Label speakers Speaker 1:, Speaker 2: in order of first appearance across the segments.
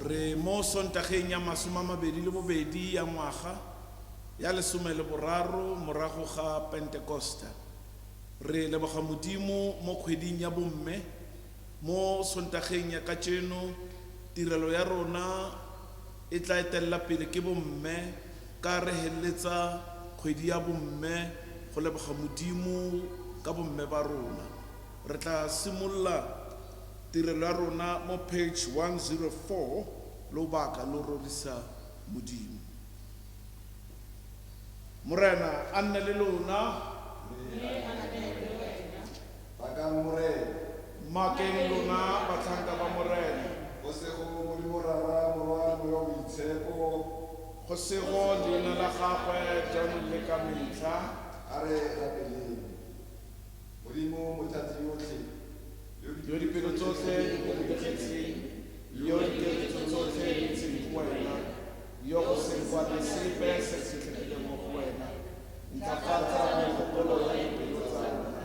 Speaker 1: Re mo sontageng ya masoma mabedi le bobedi ya ngwaga ya lesome le boraro morago ga Pentecosta. Re leboga Modimo mo kgweding ya bomme mo sontageng ya kajeno tirelo ya rona e tla etella pele ke bomme ka re heletsa kgwedi ya bomme go leboga Modimo ka bomme ba rona. Re tla simolla tirelo ya rona mo page 104 lobaka lo rorisa Modimo. Morena a nne le lona makeng lona batlhanka ba morena go sego leina la gagwe John le ka metlha yo dipelo tsotlhe di boloketseng yo dikeletso tsotlhe di ntseng go wena yo go seng kwana sepe se se tlhegileng mo go wena ntlafatsa megopolo ya dipelo tsa rona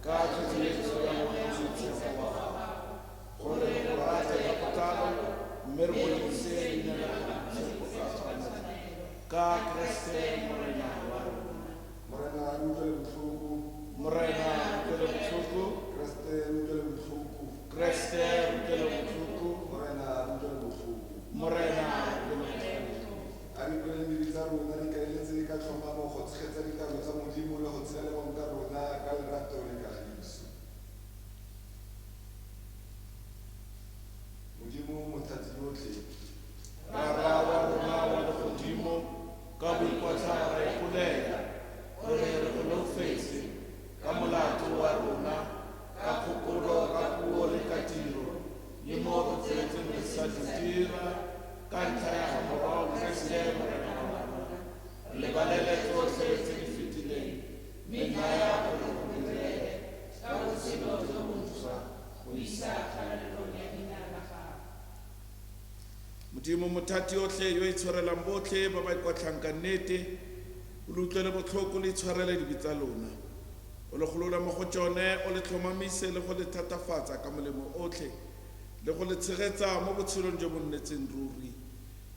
Speaker 1: ka tlhotlheletso ya motshepo wa gago gore go rate ka potlako mme re bolokise leina la motshepo ka tshwanelo ka Kriste morena wa rona. Morena a utlwele botlhoko, morena a utlwele botlhoko, Kriste utlwele botlhoko, morena utlwele botlhoko, morena utlwele botlhoko. A re utlwele mebili tsa rona di kaeletse ka tlhomamo go tshegetsa dikabo tsa Modimo le go tshela le ka rona ka lerato le kagiso. Modimo mothati yotlhe rara wa rona wa legodimo ka boikotla ra ipolela gore re golofetse ka molato wa rona ka kgopolo ka puo le ka tiro le mo re tswetseng re sa di dira ka ntlha ya go morago Kriste morena wa rona re lebalele tsotlhe tse di fetileng mme naya gore go direge ka botshelo jo bontšhwa go isa kgalalelong ya leina la gago. Modimo mothati yotlhe yo itshwarelang botlhe ba ba ikwatlhang ka nnete o le utlwele botlhoko le itshwarele dibe tsa lona o le golola mo go tsone o le tlhomamise le go le thatafatsa ka molemo otlhe le go le tshegetsa mo botshelong jo bo nnetseng ruri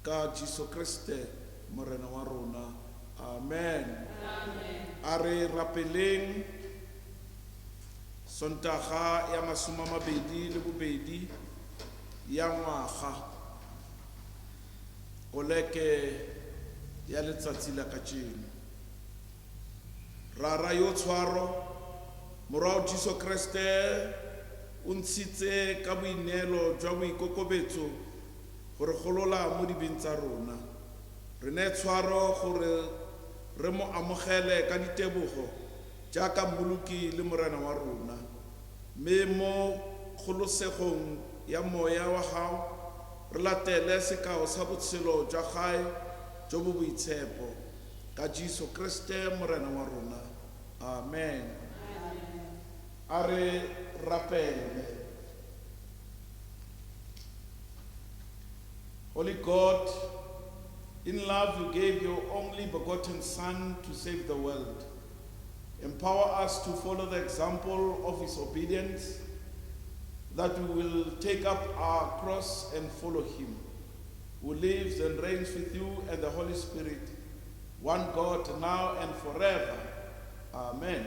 Speaker 1: ka Jesu Kriste morena wa rona. Amen. A re rapeleng sontaga ya masoma mabedi le bobedi ya ngwaga koleke ya letsatsi la kajeno. Rara yo tshwaro morago Jesu Kriste o ntshitse ka boineelo jwa boikokobetso gore golola mo dibeng tsa rona re ne tshwaro gore re mo amogele ka ditebogo jaaka mmoloki le morena wa rona mme mo kgolosegong ya moya wa gago re latele sekao sa botshelo jwa gae jo bo boitshepo ka Jesu Kriste morena wa rona. Amen. A re rapele. Holy God, in love you gave your only begotten Son to save the world. Empower us to follow the example of his obedience, that we will take up our cross and follow him. who lives and reigns with you and the Holy Spirit, one God, now and forever. Amen.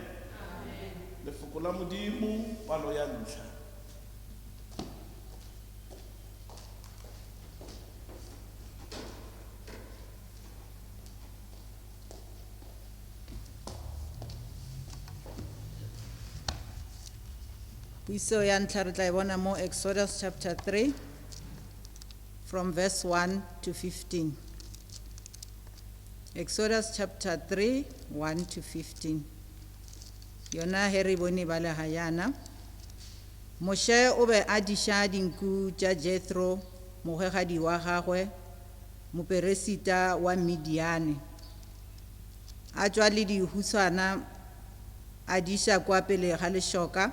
Speaker 1: Lefoko la Modimo, palo ya ntlha.
Speaker 2: Puiso ya ntlha re tla e bona mo Exodus chapter 3 from verse 1 to 15. Exodus chapter 3, 1 to 15. Yona he re bone ba le hayana. Moshe o be a diša dinku tša Jethro, mogwegadi wa gagwe, moperesita wa Midiane. A tšwa le dihuswana a diša kwa pele ga lešoka,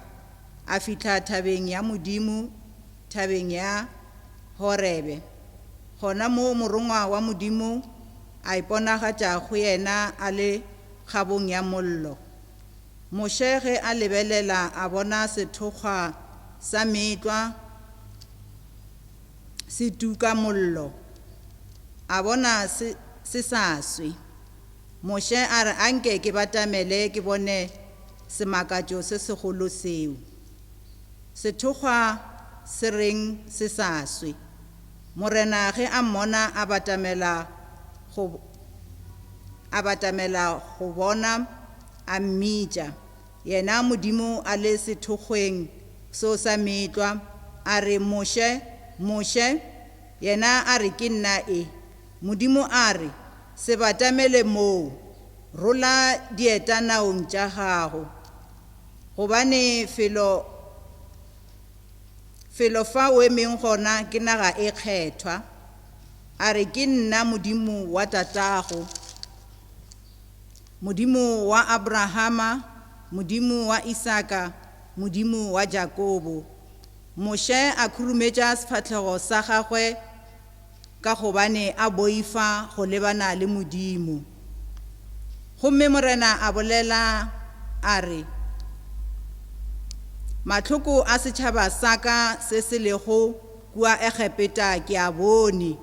Speaker 2: a fihla thabeng ya Modimo, thabeng ya Horebe. Gona mo morongwa wa Modimo a iponagatša go yena a le kgabong ya mollo. Moshe ge a lebelela a bona sethokgwa sa metlwa se tuka mollo, a bona se sa swe. Moshe a re anke ke batamele ke bone semakatšo se segolo seo. Sethokgwa se reng se sa swe. Morena ge a mmona a batamela go bona a mmitša. Yena Modimo a le sethokgweng so sa metlwa, a re Moshe, Moshe. Yena a re ke nna e. Modimo a re se batamele moo, rola dieta naong tša gago, gobane felo fa o emeng gona ke naga e kgethwa. A re ke nna Modimo wa tatago, Modimo wa Abrahama, Modimo wa Isaka, Modimo wa Jakobo. Moshe a khurumetša sefahlego sa gagwe ka gobane a boifa go lebana le Modimo. Gomme morena a bolela a re, mahloko a setšhaba sa ka se se lego kua Egepeta ke a bone.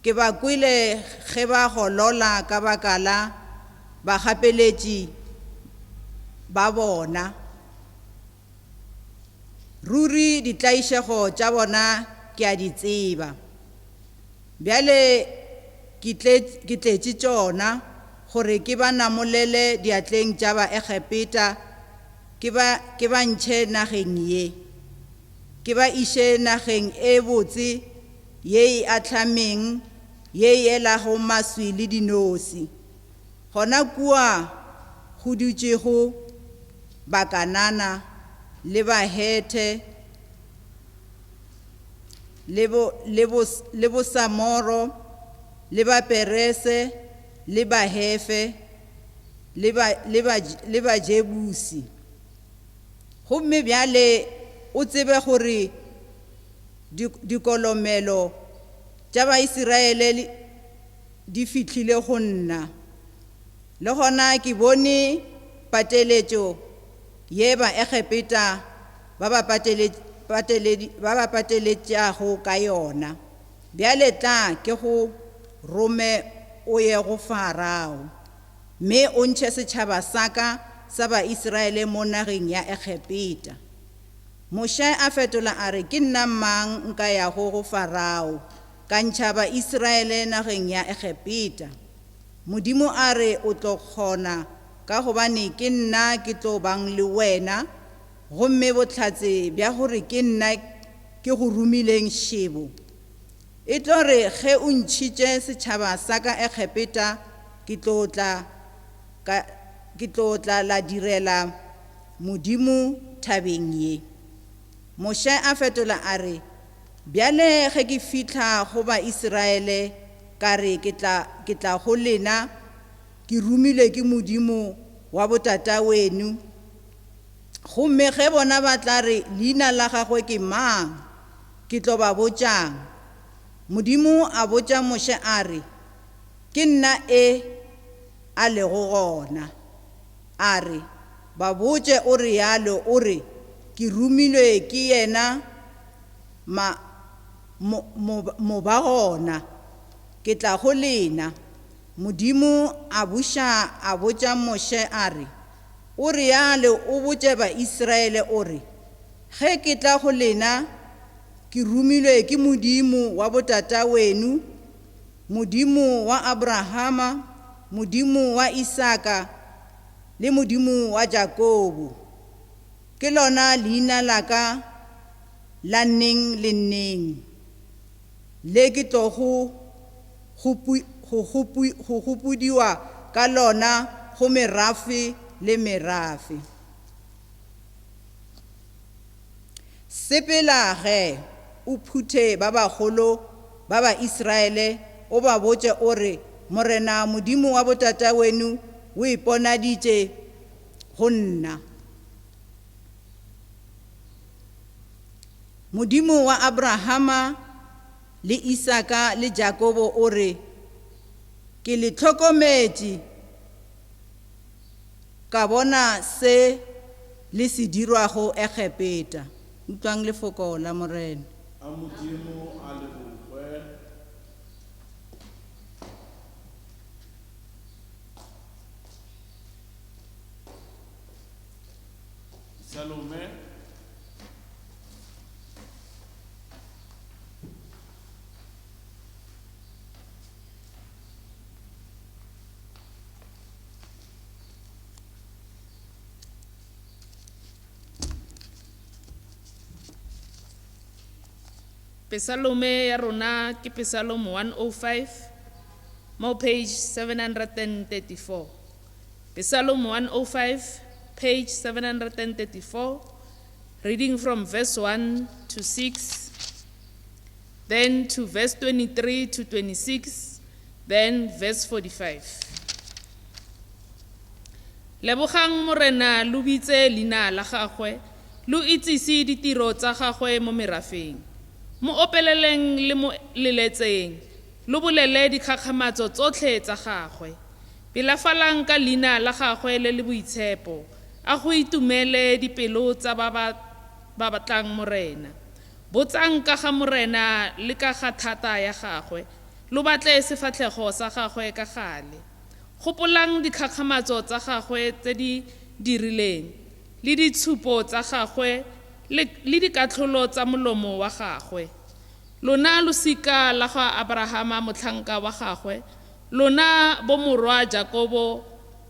Speaker 2: Ke ba kwele ge ba golola ka baka la bagapeletši ba bona. Ruri ditlaišego tša bona ke a di tseba. Bjale ke tletše tšona gore ke ba namolele diatleng tša ba Egepeta, ke ba ntšhe nageng ye, ke ba iše nageng e botse ye e atlhameng, ye e elago maswi le dinosi. Gona kua go dutšego Bakanana le Bahete le Bosamoro le Baperese le Bahefe le Bajebusi. Gomme bjale o tsebe gore dikolomelo tša Baiseraele di fihlile go nna, le gona ke bone pateletšo ye ba Egepeta ba ba pateletšago ka yona. Bjale tla ke go rome o ye go Farao, mme o ntšhe setšhaba sa ka sa Baiseraele mo nageng ya Egepeta. Moshe a fetola a re ke nna mang nka yago go Farao ka ntšha Baiseraele nageng ya Egepeta. Modimo a re o tlo kgona ka gobane ke nna ke tlo bang le wena, gomme bohlatse bja gore ke nna ke go rumileng šebo. E tlo re ge o ntšhitše setšhaba sa ka Egepeta, ke tlo tla la direla Modimo thabeng ye. Moshe a fetola a re bjale ge ke fihla go Baiseraele ka re ke tla go lena, ke rumile ke Modimo wa botata wenu. Gomme ge bona ba tla re leina la gagwe ke mang, ke tlo ba botšang. Modimo a botša Moshe a re ke nna e a lego gona. A re ba botše o realo, o re ke rumilwe ke yena mo ba gona, ke tla go lena. Modimo a buša a botša Moše a re, o reale o botše Baisraele o re, ge ke tla go lena, ke rumilwe ke Modimo wa botatawenu, Modimo wa Abrahama, Modimo wa Isaka le Modimo wa Jakobo. Ke lona leina la ka la neng le neng, le ke tlo go gopodiwa ka lona go merafe le merafe. Sepela ge o phuthe ba bagolo ba Baisraele, o ba botše o re, morena Modimo wa botatawenu o iponaditše go nna. Modimo wa Abrahama le Isaka le Jakobo o re, ke le hlokometše ka bona se le se dirwago Egepeta. Utlwang lefoko la morena.
Speaker 1: a Modimo a lebogwe. Salome.
Speaker 3: Pesalome ya rona ke Pesalome 105 mo page 734. Pesalome 105 page 734, reading from verse 1 to 6, then to verse 23 to 26, then verse 45. Lebogang morena lo bitse leina la gagwe, lo itsise ditiro tsa gagwe mo merafeng. Mo opeleleng le mo leletseng, lo bolele dikgakgamatso tsotlhe tsa gagwe. Pilafalang ka leina la gagwe le le boitshepo, a go itumele dipelo tsa ba batlang morena. Botsang ka ga morena le ka ga thata ya gagwe, lo batle sefatlhego sa gagwe ka gale. Gopolang dikgakgamatso tsa gagwe tse di dirileng, le ditshupo tsa gagwe le dikatlholo tsa molomo wa gagwe. Lona losika la ga Abrahama motlhanka wa gagwe, lona bomorwa Jakobo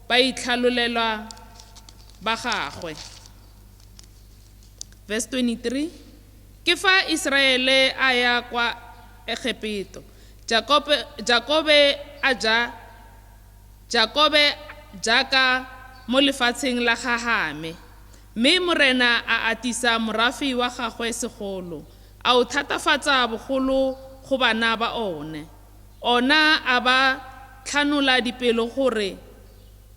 Speaker 3: ba itlhalolelwa ba gagwe. Verse 23, ke fa Israele a ya kwa Egipto, Jakobe jaaka mo lefatsheng la gagame, mme morena a atisa morafi wa gagwe segolo, a o thatafatsa bogolo go bana ba one. Ona a ba tlhanola dipelo gore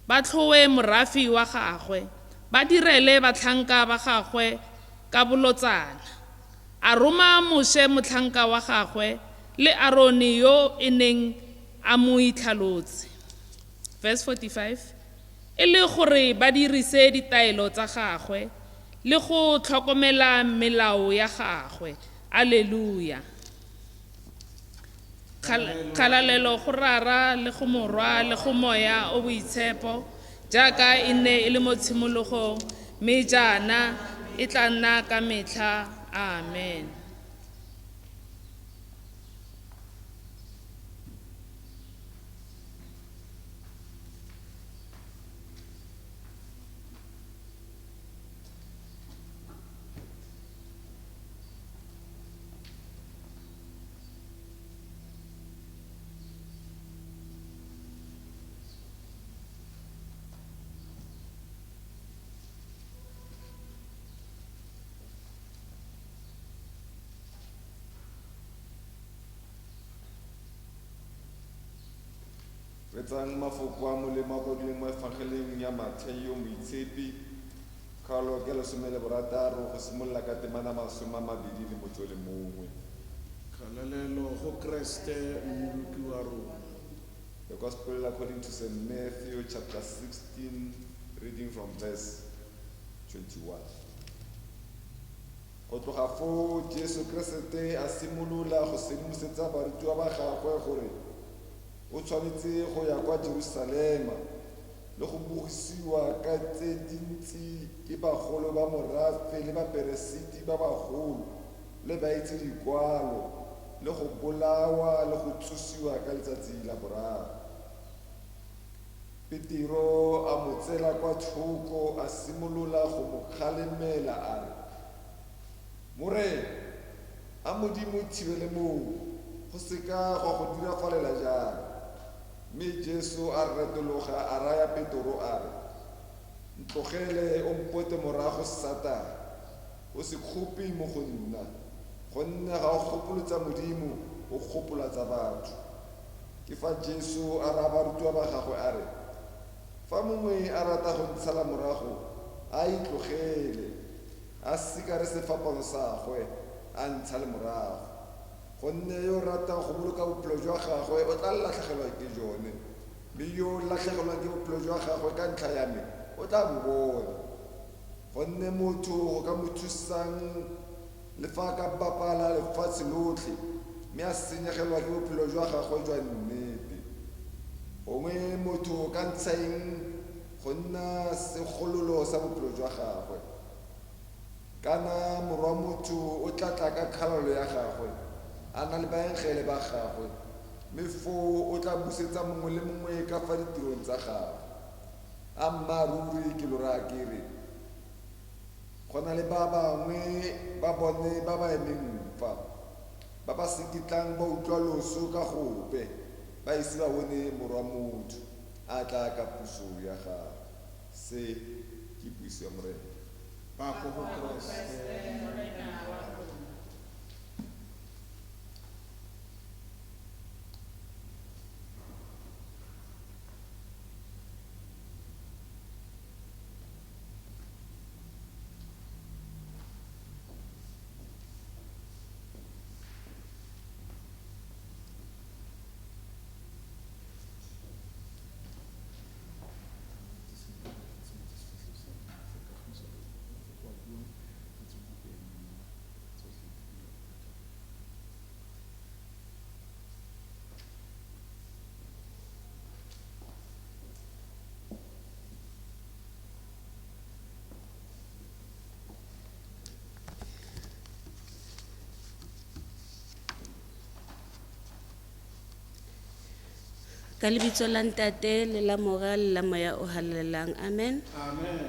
Speaker 3: ba tlhowe morafi wa gagwe, ba direle batlhanka ba gagwe ka bolotsana. A roma Moše motlhanka wa gagwe le Arone yo e neng a mo itlhalotse. Verse 45, e le gore ba dirise ditaelo tsa gagwe le go tlhokomela melao ya gagwe. Alleluia. Kgalalelo go rara le go morwa le go moya o boitshepo, jaaka e ne e le mo tshimologong, mme jaana e tla nna ka metlha. Amen.
Speaker 4: Re tsang mafoko a molemo a kwadilweng mo evangeleng ya Mateo moitshepi kgaolo ke 16 go simolola ka temana 21.
Speaker 1: Kgalalelo go Kriste mmoloki wa rona.
Speaker 4: The Gospel according to St. Matthew chapter 16, reading from verse 21. go tloga foo Jesu Kriste a simolola go sedimosetsa barutwana ba gagwe gore o tshwanetse go ya kwa Jerusalema le go bogisiwa ka tse dintsi ke bagolo ba morafe le baperesiti ba bagolo le baitse dikwalo le go bolawa le go tsusiwa ka letsatsi la boraro. Petero a mo tsela kwa thoko a simolola go mo kgalemela a re, Morena, a Modimo thibele moo, go seka go dirafalela jalo. Mme Jesu a retologa a raya Petero a re, ntlogele o mpote morago Satane, o se kgope mo go nna, gonne ga o gopolo tsa Modimo o gopola tsa batho. Ke fa Jesu a raya barutwana ba gagwe a re, fa mongwe a rata go ntshala morago a itlogele a sikare sefapano sa gagwe a ntshale morago, gonne yo ratang go boloka bophelo jwa gagwe o tla latlhegelwa ke jone, mme yo latlhegelwang ke bophelo jwa gagwe ka ntlha ya me o tla bo bona. Gonne motho go ka mo thusang le fa ka bapala lefatshe lotlhe mme a senyegelwa ke bophelo jwa gagwe jwa nnete. Gongwe motho ka ntshaeng go nna segololo sa bophelo jwa gagwe, kana morwa motho o tla tla ka kgalalo ya gagwe a na le baengele ba gagwe, mme foo o tla busetsa mongwe le mongwe ka fa ditirong tsa gagwe. A mmaruri ke lo raya ke re, go na le ba bangwe ba bone ba ba emeng mpa ba ba sekitlang ba utlwa loso ka gope ba ise ba bone morwa motho a tla ka puso ya gagwe. Se ke puiso ya Morena.
Speaker 1: Pako go Kriste.
Speaker 5: Ka lebitso la Ntate le la Moya le la Moya o halalelang. Amen.
Speaker 1: Amen.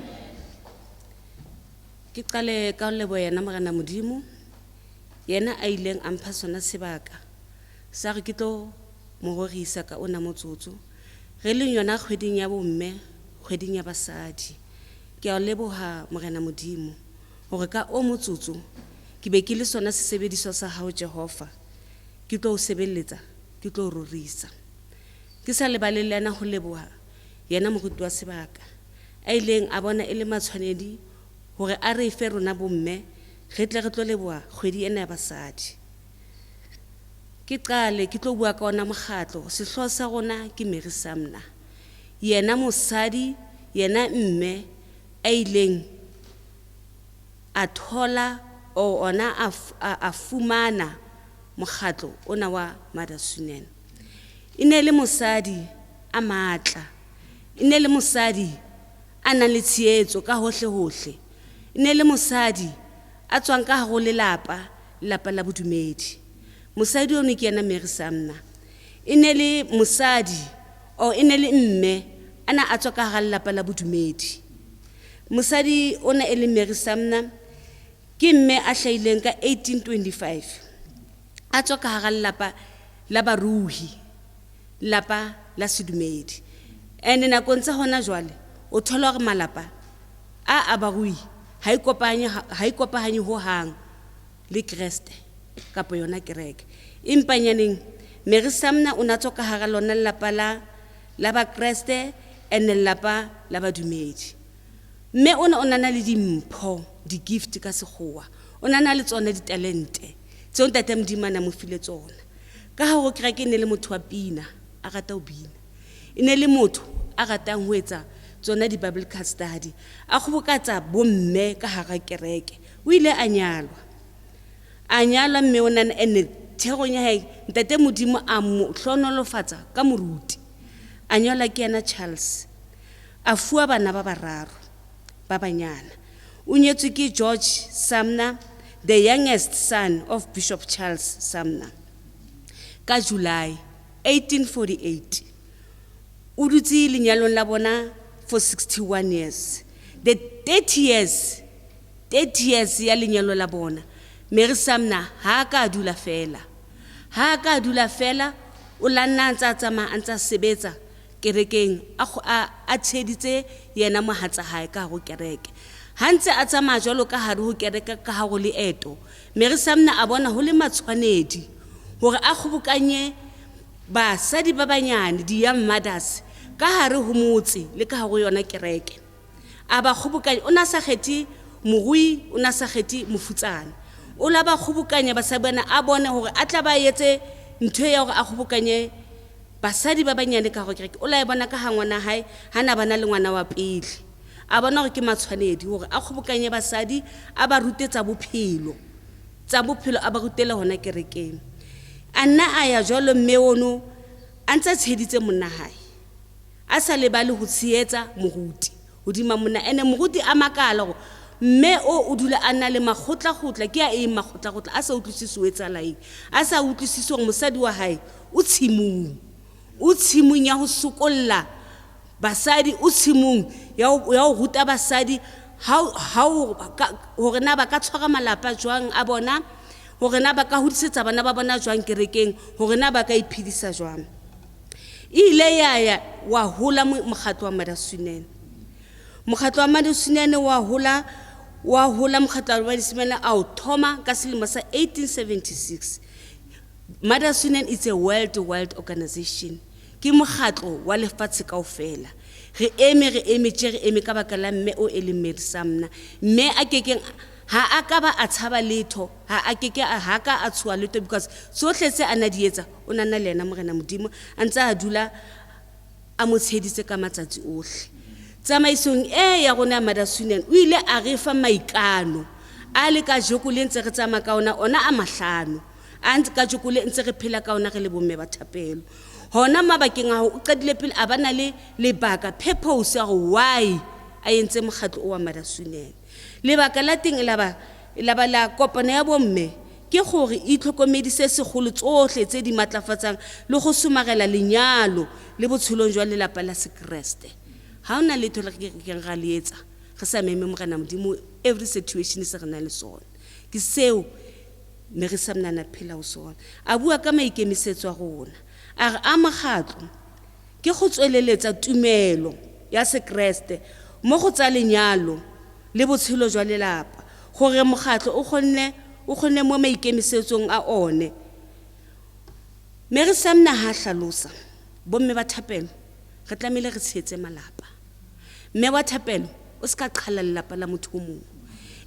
Speaker 5: Ke qale ka ho leboha yena Morena Modimo, yena a ileng a mpha sona sebaka sa re ke tlo mo rorisa ka ona motsotso re leng yona kgweding ya bomme, kgweding ya basadi. Ke a o leboha Morena Modimo hore ka o motsotso ke be ke le sona sesebediswa sa hao Jehova, ke tlo o sebeletsa, ke tlo o rorisa. Ke sa lebale le yena ho leboha yena moruti wa sebaka a ileng a bona e le matshwanedi hore a re fe rona bomme re tle re tlo leboha kgwedi ena ya basadi. Ke qale ke tlo bua ka ona mokgatlo, sehloho sa rona ke Mary Sumner, yena mosadi, yena mme a ileng a thola o ona a fumana mokgatlo ona wa Mothers Union. E ne le mosadi a matla, e ne le mosadi a nang le tshehetso ka hohle hohle, e ne le mosadi a tswang ka hare ho lelapa la bodumedi. Mosadi o ne ke yena Mary Sumner. E ne le mosadi o e ne le mme ana a tswa ka hare lelapa la bodumedi. Mosadi ona e le Mary Sumner ke mme a hlaileng ka 1825 a tswa ka hare lelapa la baruhi, lapa la sedumedi. Ene nakong tsa hona jwale o thola hore malapa a barui ha ikopanye ho hang le Kriste kapa yona kereke. Empa nyaneng Mary Sumner o na tswa ka hara lona lelapa la ba Kriste ene lelapa la badumedi. Mme ona o nana le dimpho, di-gift ka sekgowa, o nana le tsona ditalente tseo Ntate Modimo a mo file tsona. Ka ha ho kereke ne le motho wa pina a rata ho bina, e ne le motho a ratang ho etsa tsona di-biblical study, a kgobokatsa bomme ka hara kereke. O ile a nyalwa a nyalwa mme o nana ene thegong ya hae ntate Modimo a mo hlonolofatsa ka moruti a nyalwa ke ena Charles a fuwa bana ba bararo ba banyana o nyetswe ke George Sumner, the youngest son of Bishop Charles Sumner. Ka July 1848 o dutse lenyalong la bona for 61 years. The 30 years ya lenyalo la bona Mary Sumner ha ka dula fela o la nna ntsa tsama ntsa sebetsa kerekeng a tsheditse yena mohatsa hae ka go kereke hantse a tsama jalo ka hare ho kereke ka ha go le eto Mary Sumner a bona ho le matshwanedi hore a khobokanye basadi ba banyane di young mothers ka hare ho motse le ka go yona kereke a ba khobokanye o na sa kgethi mogui o na sa kgethi mofutsana o la ba khobokanya ba sabana a bone hore a tla ba yetse ntho ya hore a khobokanye basadi ba banyane ka go kereke o la e bona ka hangwana hae hana bana le ngwana wa pele a bona gore ke matshwanedi hore a khobokanye basadi a ba rutetsa bophelo a ba rutela hona kerekeng a nna a ya jalo mme ono a ntse tsheditse monna hae a sa lebale ho tsheetsa moruti hodima monna ene moruti a makala go mme o dula a nna le makgotla ke a makgotla a sa utlwisisi o etsala eng a sa utlwisisi gore mosadi wa hae o tshimong ya ho sokolla basadi o tshimong ya ho ruta basadi hore na ba ka tshwara malapa jwang a bona hore na ba ka hodisetsa bana ba bona jwang kerekeng hore na ba ka iphidisa jwang ile ya wa hola mokgatlo wa Madasunene wa hola mokgatlo wa Madasunene a o thoma ka selemo sa 1876 Madasunene is a world organization ke mokgatlo wa lefatshe kaofela re eme ka baka la mme o ele Mary Sumner mme a kekeng ha a ka ba a tshaba letho ha ka a tswa letho because sohle se ana dietsa o nana le ena Morena Modimo a ntse a dula a mo tsheditse ka matsatsi ohle tsamaisong ya rona Madasunene o ile a re fa maikano a le ka joko le ntse re tsama ka ona a mahlano a ntse ka joko le ntse re phela ka ona re le bomme ba thapelo hona mabakeng a o qadile pele a bana le lebaka purpose ya go why a entse mokgatlo wa Madasunene lebaka la teng la kopano ya bomme ke gore itlhokomedise segolo tsohle tse di matlafatsang le go sumarela lenyalo le botsholong jwa lelapa la Sekreste ha ona letho le ke ga letsa ge sa meme Morena Modimo every situation se rena le sona ke seo Mary Sumner na phela o sona a bua ka maikemisetso a rona a re a mokgatlo ke go tsweleletsa tumelo ya Sekreste mo go tsa lenyalo le botshelo jwa lelapa gore mokgatlo o kgonne mo maikemisetsong a one Mary Sumner ha hlalosa bomme ba thapelo re tlamile re tshetse malapa mme wa thapelo o ska qhala lelapa la motho o mong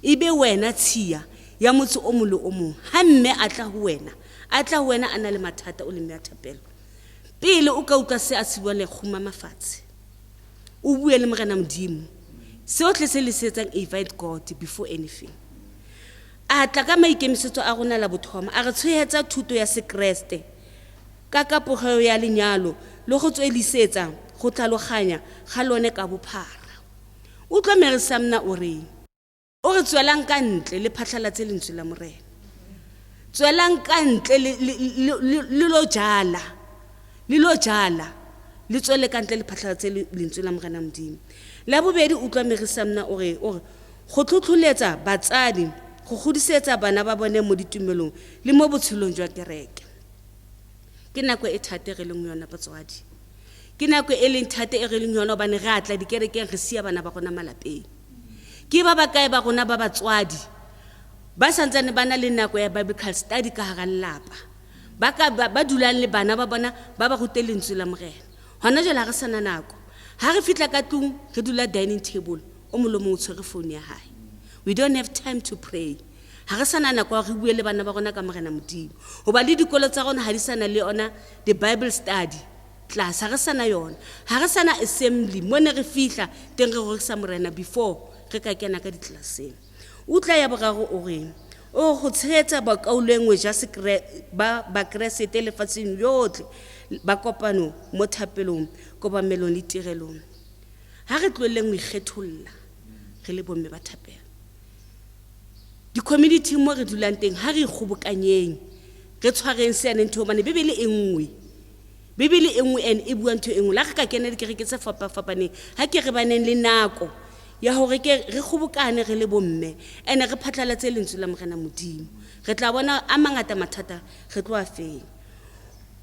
Speaker 5: ibe wena tshiya ya motho o molo o mong ha mme a tla ho wena ana le mathata o le mme ya thapelo pele o ka utlwa se a se bua le khuma mafatshe o bue le Morena Modimo se o tle se le setsang invite God before anything a tla ka maikemisetso a rona la bothoma a re tshehetsa thuto ya Sekreste ka kapogelo ya lenyalo le go tswelisetsa go tlaloganya ga lone ka bophara o tla Mary Sumner o re tswelang ka ntle le phatlhalatse lentswe la Morena tswelang ka ntle le lo jala le tswele ka ntle le phatlhalatse lentswe la Morena Modimo la bobedi o tla Mary Sumner o re go tlhotlholetsa batsadi go godisetsa bana ba bone mo ditumelong le mo botshelong jwa kereke ke nako e thate re leng yona batswadi ke nako e leng thate e re leng yona bane re atla dikerekeng re sia bana ba rona malapeng ke ba kae ba rona ba batswadi ba santsane bana le nako ya biblical study ka hara lelapa ba dulang le bana ba bona ba rutele lentswe la Morena hona jela re sana nako ha re fitla ka tlung re dula dining table o molomo o tshwere phone ya hae we don't have time to pray ha re sana nako re bue le bana ba rona ka Morena Modimo ho ba le dikolo tsa rona ha di sana le ona the Bible study class ha re sana yona ha re sana assembly mo ne re fihla teng re go sa Morena before re ka kena ka ditlaseng o tla ya boraro o reng o go tshegetsa bakaulengwe ja bakresete lefatsheng yotlhe ba kopano mo thapelong kobamelong le tirelong. Ha re tloleng go ikgetholla re le bomme ba thapelo, di-community mo re dulang teng ha re ikgobokanyeng re tshwareng seane ntho hobane Bibele e nngwe and e bua ntho e nngwe. La re ka kena dikereke tse fapafapaneng ha ke re baneng le nako ya hore ke re kgobokane re le bomme ene re phatlalatse lentswe la Morena Modimo, re tla bona a mangata mathata re tlo a feng.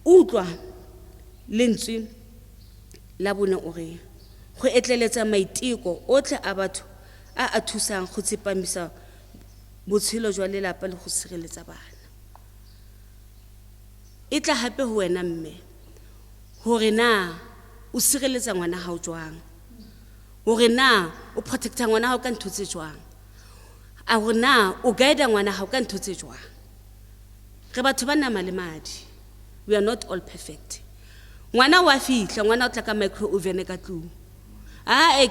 Speaker 5: Utlwa lentswe la bone o re go etleletsa maiteko otlhe a batho a thusang go tsepamisa botshelo jwa lelapa le go sireletsa bana. E tla hape ho wena mme hore na o sireletsa ngwana hao jwang, hore na o protecta ngwana hao ka ntho tse jwang, a hore na o guide ngwana hao ka ntho tse jwang. Re batho ba nama le madi, we are not all perfect. Ngwana wa fihla, ngwana o tla ka micro oven ka tlung,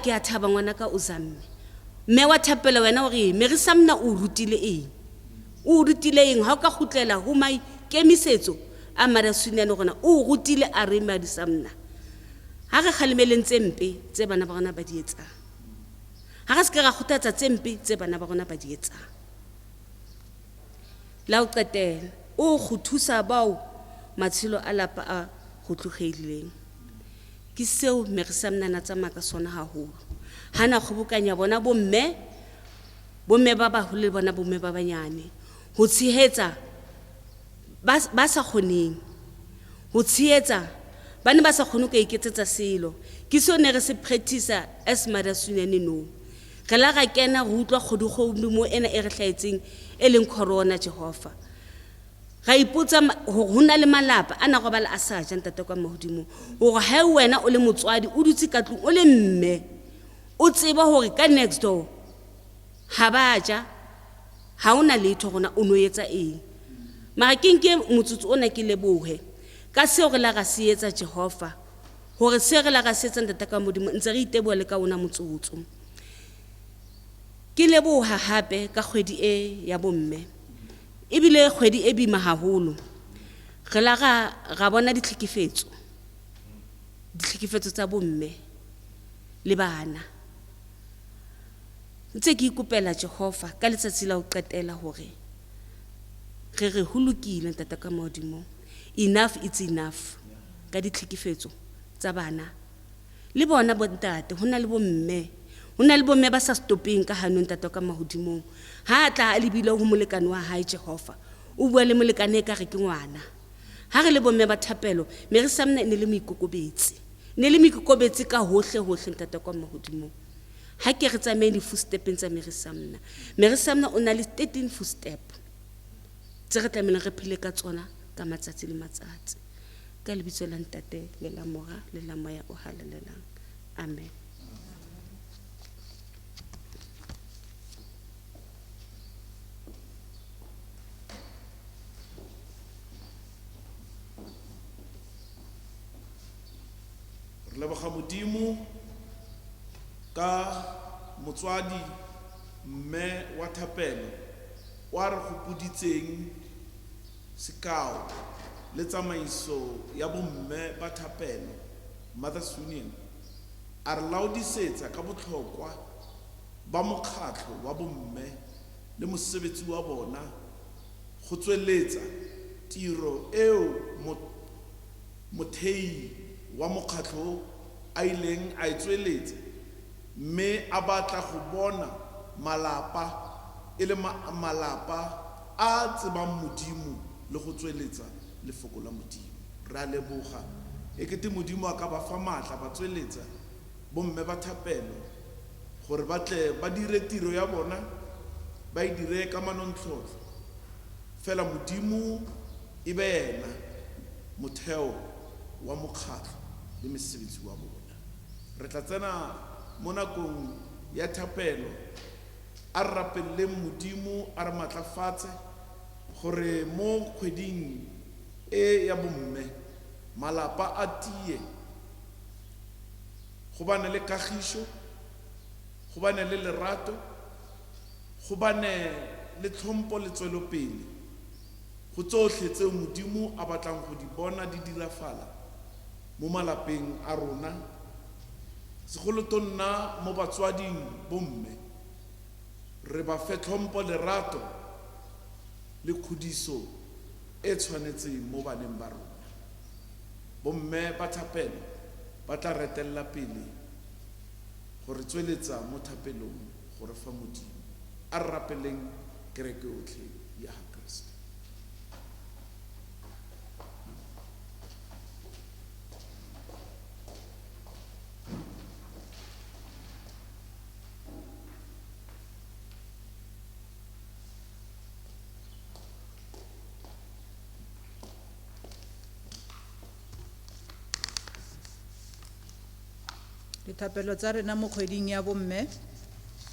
Speaker 5: ke a thaba ngwana ka o zamme. Mme wa thapela wena hore me re samna o rutile eng, o rutile eng ha o ka gutlela ho mai kemisetso a Madasunane gona o rutile a re ma di samna. Ha re kgalemeleng tsempe tse bana ba rona ba di etsang, ha re se ka ra khutatsa tsempe tse bana ba rona ba di etsang. La o qetela o go thusa bao matshelo a lapa a go tlogegileng. Ke seo me re samnana tsa maka sona haholo. Hana kgobokanya bona bomme ba baholo le bona bomme ba banyane ho tshehetsa ba sa kgoneng, ho tshehetsa bana ba sa kgone go iketsetsa selo. Ke seo ne re se practice as Madasunane no. Re la ga kena go utlwa kgodugodu mo ena e re hlaetseng e leng corona Jehova. Ga ipotsa ho na le malapa ana go bala a sa ja ntate kwa Modimo hore ha wena o le motswadi o dutse ka tlung o le mme o tseba hore ka next door ha ba ja ha ona letho gona o no etsa eng. Mara ke motsotso ona ke lebohe ka seo re la ga se etsa Jehova hore se re la ga se etsa ntate ka Modimo ntse re iteboa le ka ona motsotso. Ke leboha hape ka kgwedi e ya bomme, ebile kgwedi e bima haholo. Re la ga bona ditlhekefetso tsa bomme le bana. Ntse ke ikopela Jehova ka letsatsi la ho qetela hore re hulukile ntate ka Modimo. Enough it's enough ka ditlhekefetso tsa bana le bona bontate. Hona le bomme ba sa stopeng ka hanong ntate ka Modimo. Ha tla a lebile ho molekane wa hae Jehova, o bua le molekane ka re ke ngwana. Ha re le bomme ba thapelo me re samna ne le moikokobetse ka hohle ntate ka Modimo. Ha ke re tsamaye di footsteps tsa me re samna o na le 13 footsteps tse re tlamehile re phele ka tsona ka matsatsi le matsatsi. Ka lebitso la ntate le la mora le la moya o halalelang. Amen.
Speaker 1: Re leboga Modimo ka motswadi mme wa thapelo wa re gopoditseng sekao le tsamaiso ya bomme ba thapelo Madasunane. A re laodisetsa ka botlhokwa ba mokgatlho wa bomme le mosebetsi wa bona go tsweletsa tiro eo mothei wa mokgatlho a ileng a itsweletsa, mme a batla go bona malapa e le malapa a tsebang Modimo le go tsweletsa lefoko la Modimo. Re a leboga ekete Modimo a ka ba fa maatla ba tsweletsa bomme ba thapelo gore ba tle ba dire tiro ya bona, ba e dire ka manontlhotlho. Fela Modimo e be yena motheo wa mokgatlho le mesebetsi wa bona. Re tla tsena mo nakong ya thapelo a re rapeleng Modimo a re matlafatse gore mo kgweding e ya bomme malapa a tie, go bane le kagišo, go bane le lerato, go bane le tlhompho le tswelopele go tsotlhe tseo Modimo a batlang go di bona di dirafala mo malapeng a rona, segolo tonna mo batswading bomme. Re ba fe tlhompho, lerato le kgodiso e tshwanetseng mo baneng ba rona. Bomme ba thapelo ba tla retella pele gore tsweletsa mo thapelong gore fa Modimo. A re rapeleng kereke otlhe ya ha Kriste.
Speaker 2: Dithapelo tsa rena mo kgweding ya bomme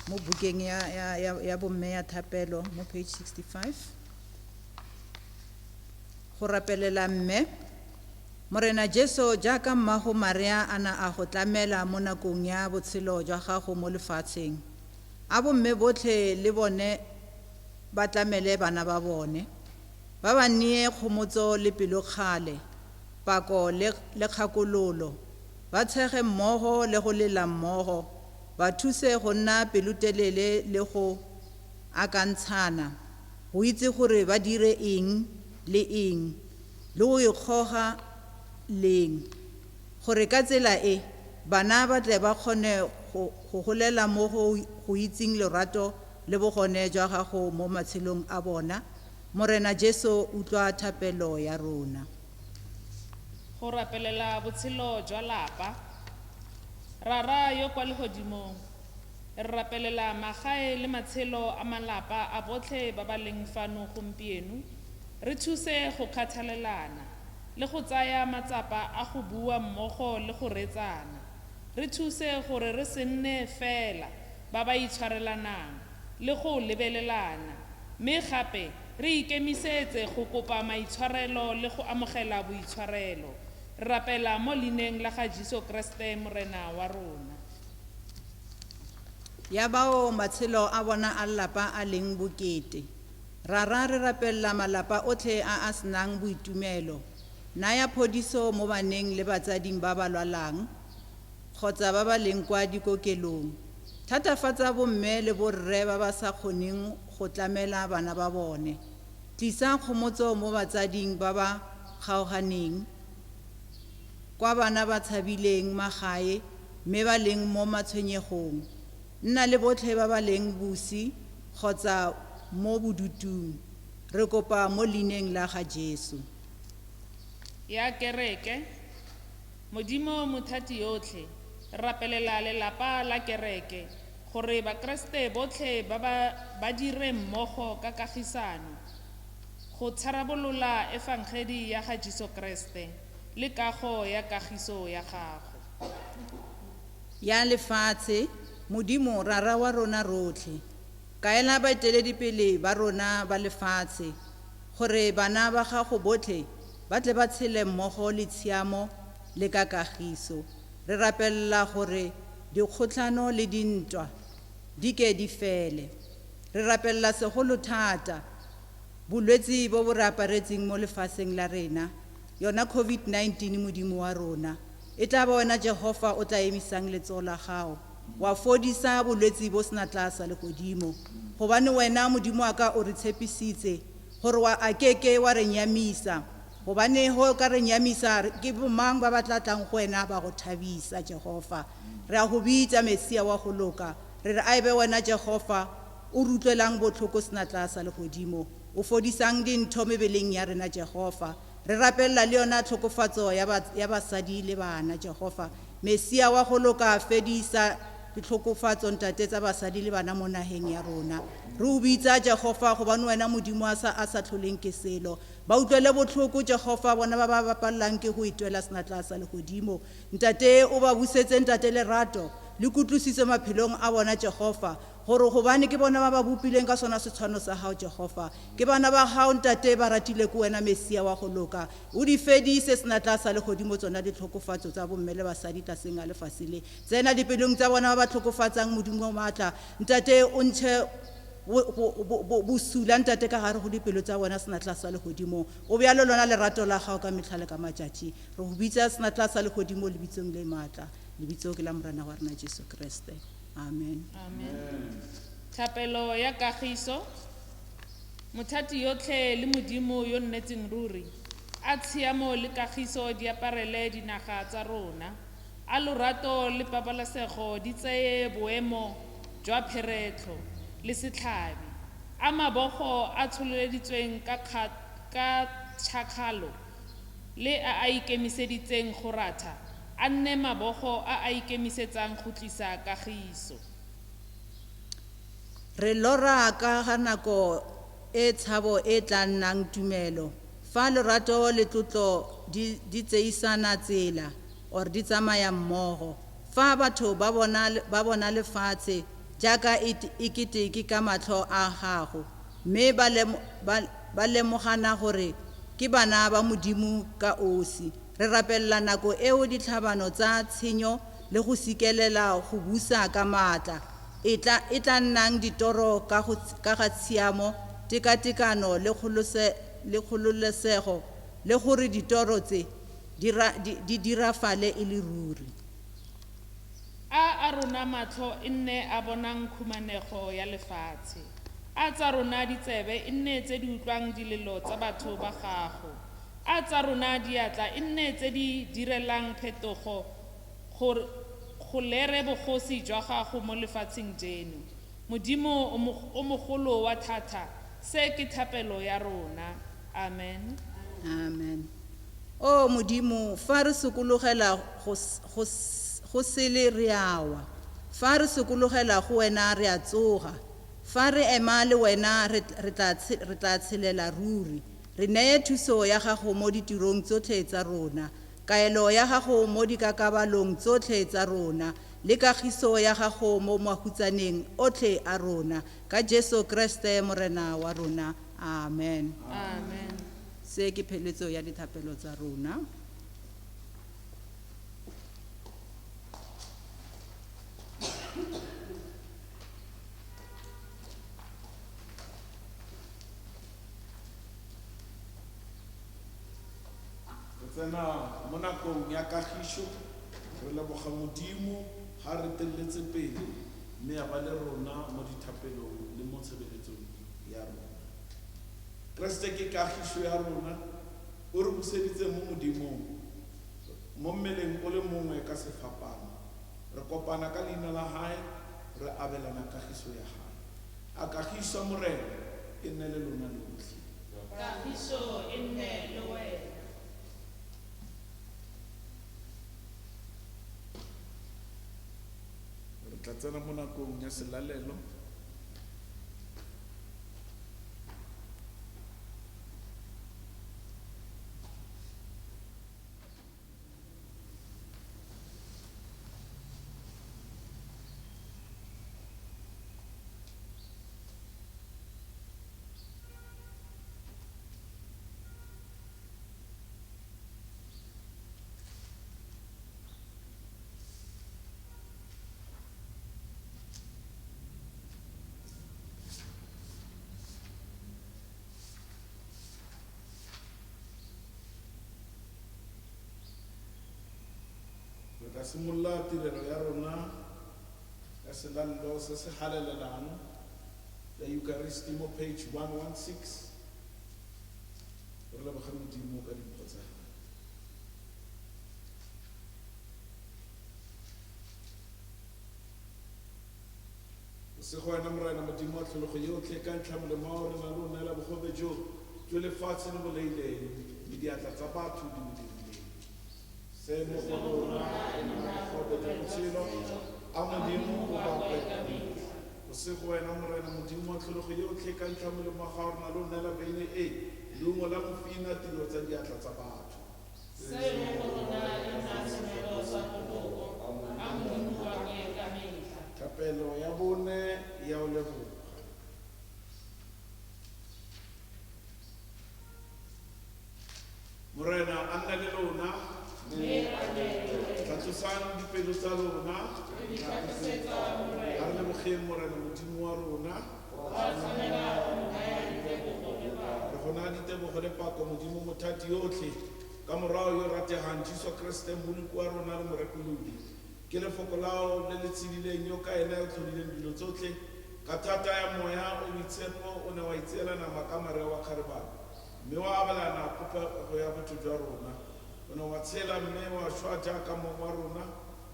Speaker 2: mo bukeng ya bomme ya thapelo mo page 65. Go rapelela mme. Morena Jesu jaaka mmago Maria ana a go tlamela mo nakong ya botshelo jwa gago mo lefatsheng, a bomme botlhe le bone ba tlamele bana ba bone, ba ba neye kgomotso le pelokgale, pako le kgakololo, ba tshege mmogo le go lela mmogo, ba thuse go nna pelotelele le go akantshana, go itse gore ba dire eng le eng, le go ikgoga leng, gore ka tsela e bana ba tle ba kgone go golela mo go itseng lerato le bogone jwa gago mo matshelong a bona. Morena Jesu utlwa thapelo ya rona.
Speaker 3: Go rapelela botshelo jwa lapa. Rara yo kwa legodimong, re rapelela magae le matshelo a malapa a botlhe ba ba leng fano gompieno. Re thuse go kgathalelana le go tsaya matsapa a go bua mmogo le go reetsana. Re thuse gore re se nne fela ba ba itshwarelanang le go lebelelana, mme gape re ikemisetse go kopa maitshwarelo le go amogela boitshwarelo. Re rapela mo leineng la ga Jesu Kriste morena wa rona.
Speaker 2: Ya bao matshelo a bona a lapa a leng bokete, rara re rapella malapa otlhe a senang boitumelo, naya phodiso mo baneng le batsading ba ba lwalang kgotsa ba ba leng kwa dikokelong. Thatafatsa bomme le borre ba ba sa kgoneng go tlamela bana ba bone. Tlisa kgomotso mo batsading ba ba kgaoganeng, kwa bana ba tshabileng magae mme ba leng mo matshwenyegong. Nna le botlhe ba ba leng busi kgotsa mo bodutung. Re kopa mo leineng la ga Jesu.
Speaker 3: Ya kereke, Modimo mothati yotlhe, rapelela lelapa la kereke gore bakreste botlhe ba dire mmogo ka kagisano go tharabolola efangedi ya ga Jesu Kriste le kago ya kagiso ya gago.
Speaker 2: Ya lefatshe, Modimo rara wa rona rotlhe, kaela baeteledipele ba rona ba lefatshe gore bana ba gago botlhe ba tle ba tshele mmogo le tshiamo le ka kagiso. Re rapella gore dikgotlano le dintwa di ke di fele. Re rapella segolo thata bolwetsi bo bo re aparetseng mo lefatsheng la rena, yona COVID-19. Modimo wa rona, e tla ba wena Jehova o tla emisang letsogo la gago wa fodisa bolwetsi bo sena tlasa legodimo, gobane wena Modimo wa ka o re tshepisitse gore wa a keke wa re nyamisa, gobane ho ka re nyamisa ke bomang ba ba tlatlang go wena ba go thabisa. Jehova, re a go bitsa Mesia wa go loka, re re a ebe wena Jehova o rutlelang botlhoko sena tlasa legodimo, o fodisang dintho mebeleng ya rena. Jehova, re rapella le yona tlhokofatso ya basadi le bana. Jehova, Mesia wa go loka, fedisa ditlhokofatso ntate tsa basadi le bana mo nageng ya rona. Re o bitsa Jehova gobane wena Modimo a sa tlholeng ke selo, ba utlwele botlhoko Jehova bona ba ba bapallang ke go itwela sena tlasa legodimo. Ntate o ba busetse ntate lerato le kutlwisitse maphelong a bona Jehova, gore gobane ke bona ba ba bopileng ka sona setshwano sa hao. Jehova, ke bana ba hao ntate ba ratile ke wena Mesia wa go loka, o di fedise sena tlasa legodimo tsona ditlhokofatso tsa bomme le basadi tlaseng a lefase le tsena dipelong tsa bona ba ba tlhokofatsang. Modimo wa maatla, ntate o ntshe bo sula ntate ka gare go dipelo tsa bona senatla sa legodimo go bjalo lona lerato la gago ka metlha le ka matšatši re go bitsa senatla sa legodimo lebitsong le maatla lebitso ke la morena wa rena Jesu Kriste amen.
Speaker 3: Amen. Thapelo ya kagiso. Mothati yotlhe le modimo yo nnetseng ruri a tshiamo le kagiso di aparele dinaga tsa rona a lorato le pabalesego di tseye boemo jwa pheretlo le setlhabi a mabogo a tsholeditsweng ka tšhakgalo le a ikemiseditseng go ratha a nne mabogo a ikemisetsang go tlisa kagiso.
Speaker 2: Re lora ka ga nako e tshabo e tla nnang tumelo fa lorato le tlotlo di tseisana tsela or di tsamaya mmogo fa batho ba bona lefatshe jaaka ekete ka matlho a gago mme ba lemogana gore ke bana ba modimo ka osi re rapelela nako eo ditlhabano tsa tshenyo le go sikelela go busa ka maatla e tla nnang ditoro ka ga tshiamo tekatekano le kgololesego le gore ditoro tse di dirafale e le ruri
Speaker 3: a rona matlho e nne a bonang khumanego ya lefatshe a tsa rona ditsebe e nne tse di utlwang dilelo tsa batho ba gago a tsa rona diatla e nne tse di direlang phetogo go lere bogosi jwa gago mo lefatsheng jeno modimo o mogolo wa thata se ke thapelo ya rona amen.
Speaker 2: Amen. O modimo fa re sokologela go sele re awa fa re sokologela go wena re a tsoga fa re ema le wena re tla tshelela ruri re neye thuso ya gago mo ditirong tsotlhe tsa rona kaelo ya gago mo dikakabalong tsotlhe tsa rona le kagiso ya gago mo mahutsaneng otlhe a rona ka Jesu Kriste morena wa rona amen.
Speaker 3: Amen.
Speaker 2: Se ke pheletso ya dithapelo tsa rona.
Speaker 1: Tsena mo nakong ya kagišo re leboga modimo ga re teletse pele mme a ba le rona mo dithapelong le mo tshebeletsong ya rona. Kriste ke kagišo ya rona o re buseditse mo modimong mo mmeleng o le mongwe ka sefapano re kopana ka leina la gae re abelana kagišo ya gae a kagišo morena e nne le lona lotlhe
Speaker 3: kagišo e nne le wena.
Speaker 1: tla tsena mo nakong ya selalelo ka simolola tirelo ya rona ya selalelo se se galelelang ya Eucharisti mo page 116 re leboga modimo ka dimpho tsa gae. Bosego wena morena modimo wa tlhologo yotlhe ka ntlha molemo wa re na le o neela bogobe jo lefatshe le boleileng le diatla tsa batho di mo se mo go rona go botshelo a modimo o bape o se go wena morena modimo wa tlhologo yotlhe ka ntlha molemo wa gago rena le o neela beine e leungo la mofina tiro tsa diatla tsa batho
Speaker 3: se mo go rona e nna semelo sa botoka a modimo wa ke ka metlha
Speaker 1: thapelo ya bone ya o leboga morena a nna le lona tlatlosang dipelo tsa lona a re lebogeng morena modimo wa rona re go naya ditebogo le pako modimo mothati yotlhe ka morago yo rategang Jesu Kriste moloko wa rona le morekolodi ke lefoko lao le le tshedileng yo ka ena o tlhodileng dilo tsotlhe ka thata ya moya o boitshepo o ne wa itseela nama ka mare wa kgarebana mme wa abelana popego ya botho jwa rona o ne wa tshela mme wa šwa jaaka mong wa rona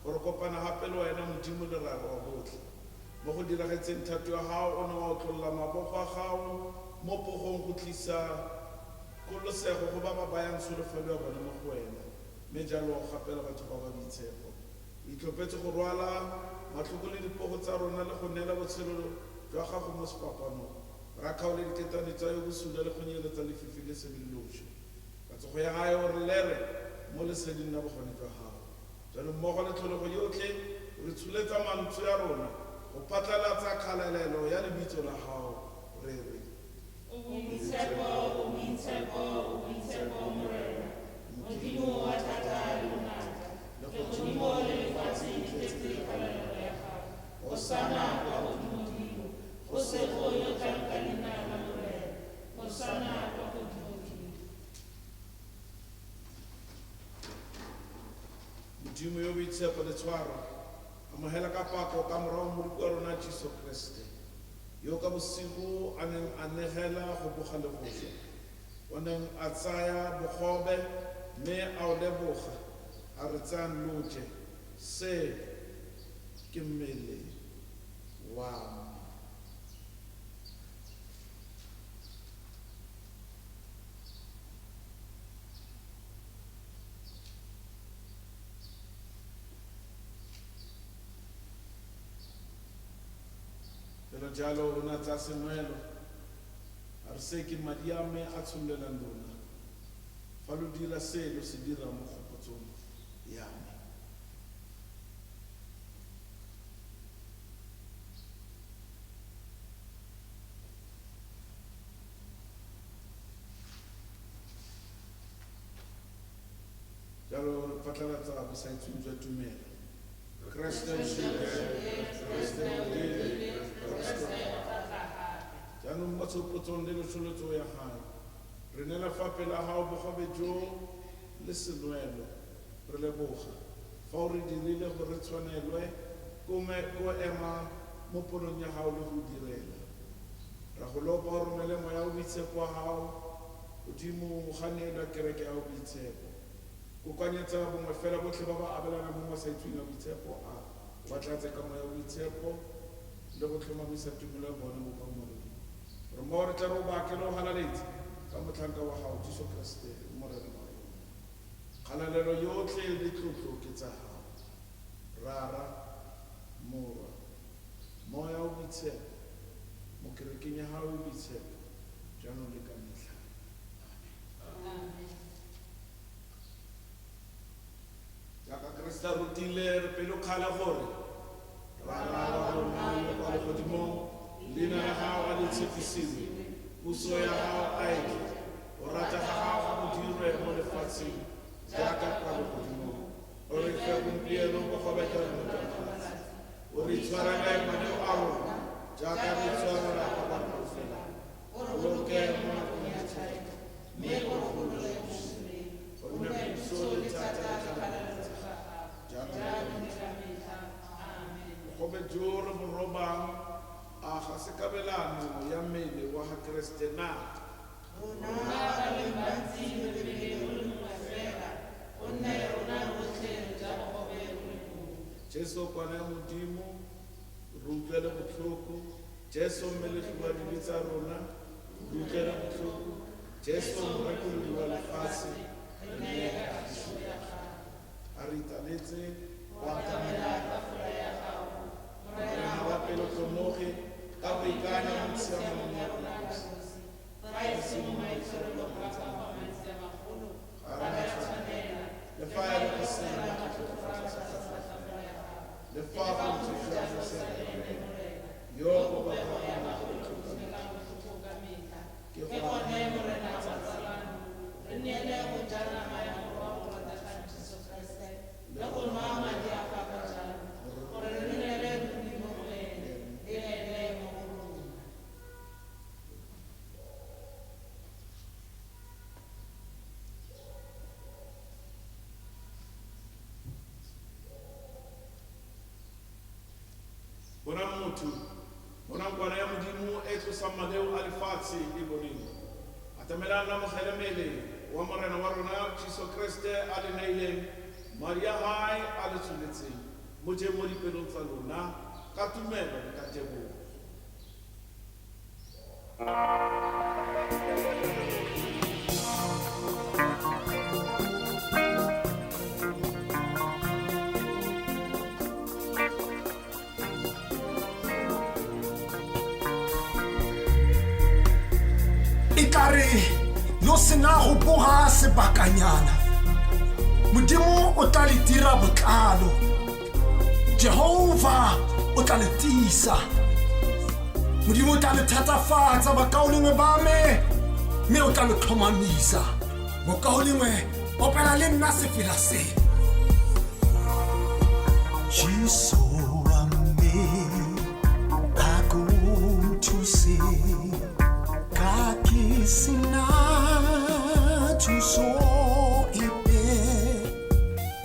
Speaker 1: gore kopana gape le wena modimo leraro wa botlhe mo go diragetseng thato ya gago o ne wa otlolola mabogo a gago mo pogong go tlisa kgololosego go ba ba bayang tsholofelo ya bone mo go wena mme jalo o gapela batho ba ba boitshepo o itlhophetse go rwala matlhoko le dipogo tsa rona le go neela botshelo jwa gago mo sepapanong ra kgaole diketane tsa yo bosula le go nyeletsa lefifi le sedi le loso patsogo ya gae o re lere mo leseding la bogone jwa gago jalo mmogo le tlholego yotlhe o re tsholetsa mantswe ya rona go phatlalatsa kgalalelo ya lebitso la gago re re
Speaker 3: Modimo wa thata le bongata, le godimo le lefatshe le tletse kgalalelo ya gago. Hosana kwa godimo-dimo, go sego yo tlang ka leina la Morena. Hosana kwa godimo-dimo.
Speaker 1: modimo yo boitshepo le tshwaro amogela ka pako ka morago moloko wa rona Jesu Kriste yo ka bosigo a neng a negela go boga le boswa o neng a tsaya bogobe mme a o leboga a re tsayang loje se ke mmele wa me. Pero jalo rona tsa senwelo a re se ke madi a me a tsholelang lona fa lo dira se lo se dira mo kgopotsong ya me. Jalo re phatlalatsa bosaetsing jwa tumelo Kriste Kriste jaanong mo tshopotsong le letsholotso ya gae re nela fa pele a gago bogobe jo le senwelo re leboga fa o re dirile gore tshwanelwe ko ema mo ponong ya gago le go direla ra go lopa o romele moya o boitshepo wa gago godimo ga neelwa kereke ya go boitshepo kokanyetsa bongwe fela botlhe ba ba abelana mo masaetsong ya boitshepo a ba tlatse ka moya o boitshepo le go tlhomamisa tumelo ya bone mo pamolong re mo re tla re o bake le o galaletse ka motlhanka wa gago Jesu Kriste morena wa rona kgalalelo yotlhe le tlotlo ke tsa gago rara morwa moya o boitshepo mo kerekeng ya gago o boitshepo jaanong le ka metlha amen. Jaaka Kriste a rutile re pelo kgale gore rara rona le kwa legodimong leina la gago a le tshepisiwe puso ya gago a etle o rata ga gago go dirwe mo lefatsheng jaaka kwa legodimong o re fe gompieno bogobe jwa rona jwa malatsi o re tshwarele maneo a rona jaaka re tshwarela ba bangwe fela o re boloke mo nakong ya tlhaelo mme o re golole mo mosoleng gonne puso le thata le kgalalelo gobe jo re mo robang a ga se kabelano ya mmele wa ga Kriste na Jesu kwana ya modimo re utlwele botlhoko Jesu mmelegi wa dibe tsa rona re utlwele botlhoko Jesu morekolodi wa lefatshe a re italetse wa tamela tafula ya gago morena wa pelo tlomoge ka go ikanya mo tshiamong ya rona fa e se mo maitshololong a ka go mantsi a magolo ga re tshwanela le fa e le sena le fa go ntse jalo se yo go ba ya magolo ke gone morena wa tsalano re neele go jana ya le go nwa madi a gago jalo gore re neele modimo ene le ene mo gorong motho bona nkwana ya modimo e tlosang maleo a lefatshe e boneng atamelang la mogelemele wa morena wa rona Jesu Kriste a le neileng madi a hae a le tsholetseng mo teng mo dipelong tsa lona ka tumelo le ka tebogo.
Speaker 6: Ekare yo sena go boga sebakanyana modimo o tla le dira botlalo Jehova o tla le tisa modimo o tla le thatafatsa bakaolengwe ba me o tla le tlhomamisa bokaolengwe opela le nna sefela se Jesu wa me a go to see Kakisina tuso ipe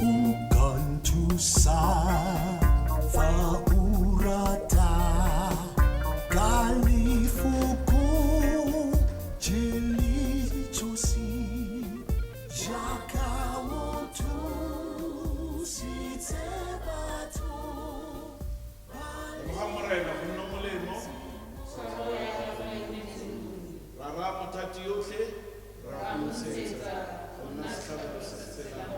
Speaker 6: ukantu sava urata kalifuku jeli chosi jakawotu sitebatu
Speaker 1: Morena go nna molemo ra mothati yotlhe ra busetsa go nna setlhabelo se se tselang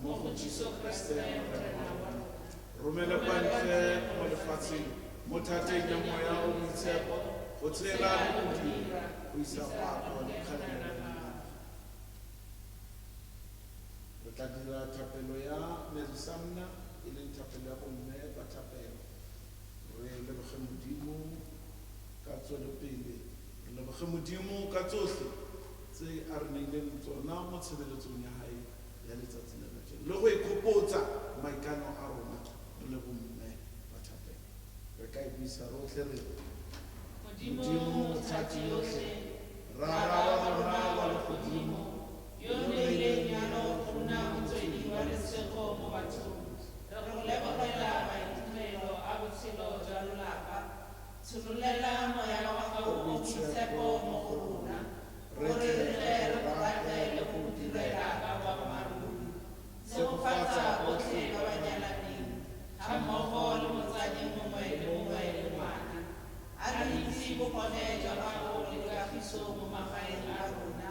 Speaker 1: mo go Jesu Kriste morena wa rona. Romela kwa ntle mo lefatsheng mo thateng ya moya o boitshepo go tshela le go dira go isa go kgatlhegela. Re tla dira thapelo ya Merisamna e leng thapelo ya bomme ba thapelo. Re leboge Modimo ka tswelopele re leboge Modimo ka tsohle tse a re neileng tsona mo tshebeletsong ya hae ya letsatsi la kajeno le go ikgopotsa maikano a rona re le bomme ba thapelo. Re ka e buisa rotlhe re Modimo mothati yotlhe rara wa rona wa legodimo yo neileng yalo go nna motswedi wa lesego mo bathong re go lebogela maitumelo a botshelo jwa lelapa tshololela moya wa gago o boitshepo mo go rona gore re tle re go rate le go go direla ka boammaaruri tshegofatsa botlhe ba ba nyalaneng ga mmogo le motsadi mongwe le mongwe le ngwana a re itse bokgone jwa gago le kagiso mo magaeng a rona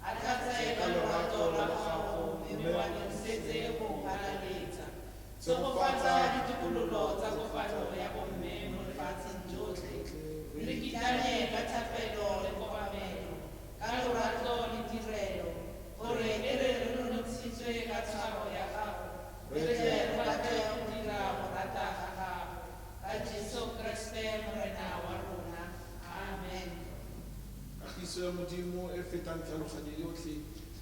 Speaker 1: a tlatse ka lorato la gago mme wa dirisetse go galaletsa tshegofatsa ditokololo tsa kopano ya bomme mo lefatsheng jotlhe re kitanye ka thapelo le kopamelo ka lorato le tirelo gore e re nontshitswe ka tshwaro ya gago re tle re batle go dira go rata ga gago ka Jesu Kriste morena wa rona amen. Kagiso ya Modimo e fetang tlhaloganyo yotlhe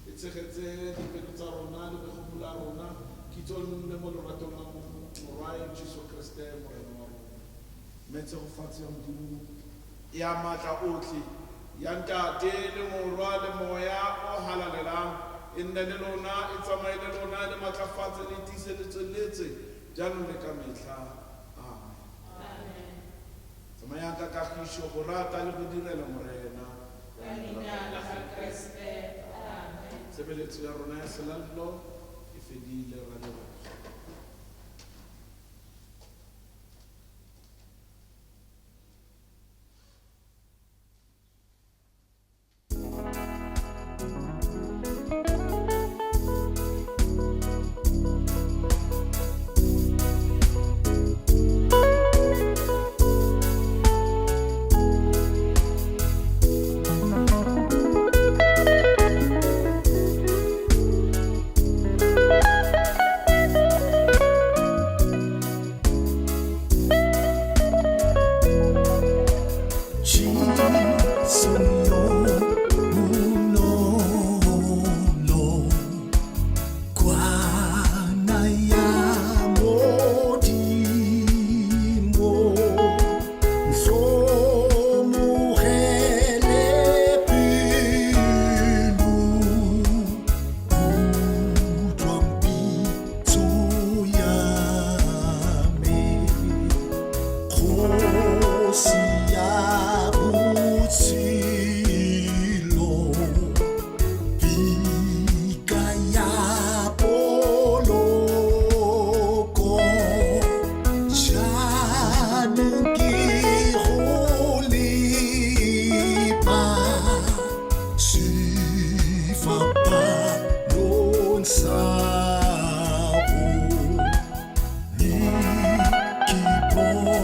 Speaker 1: e tshegetse dipelo tsa rona le begopolo ya rona kitsong le mo loratong la morwae Jesu Kriste morena wa rona. Mme tshegofatso ya Modimo ya maatla otlhe ya ntate le morwa le moya o halalelang e nne le lona e tsamaye le lona le matlafatse le tiise le tsweletse jaanong le ka metlha amen. Tsamayang ka kagišo go rata le go direla morena ka leina la Kriste amen. Tshebeletso ya rona ya selallo e fedile ra leboga.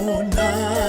Speaker 6: bona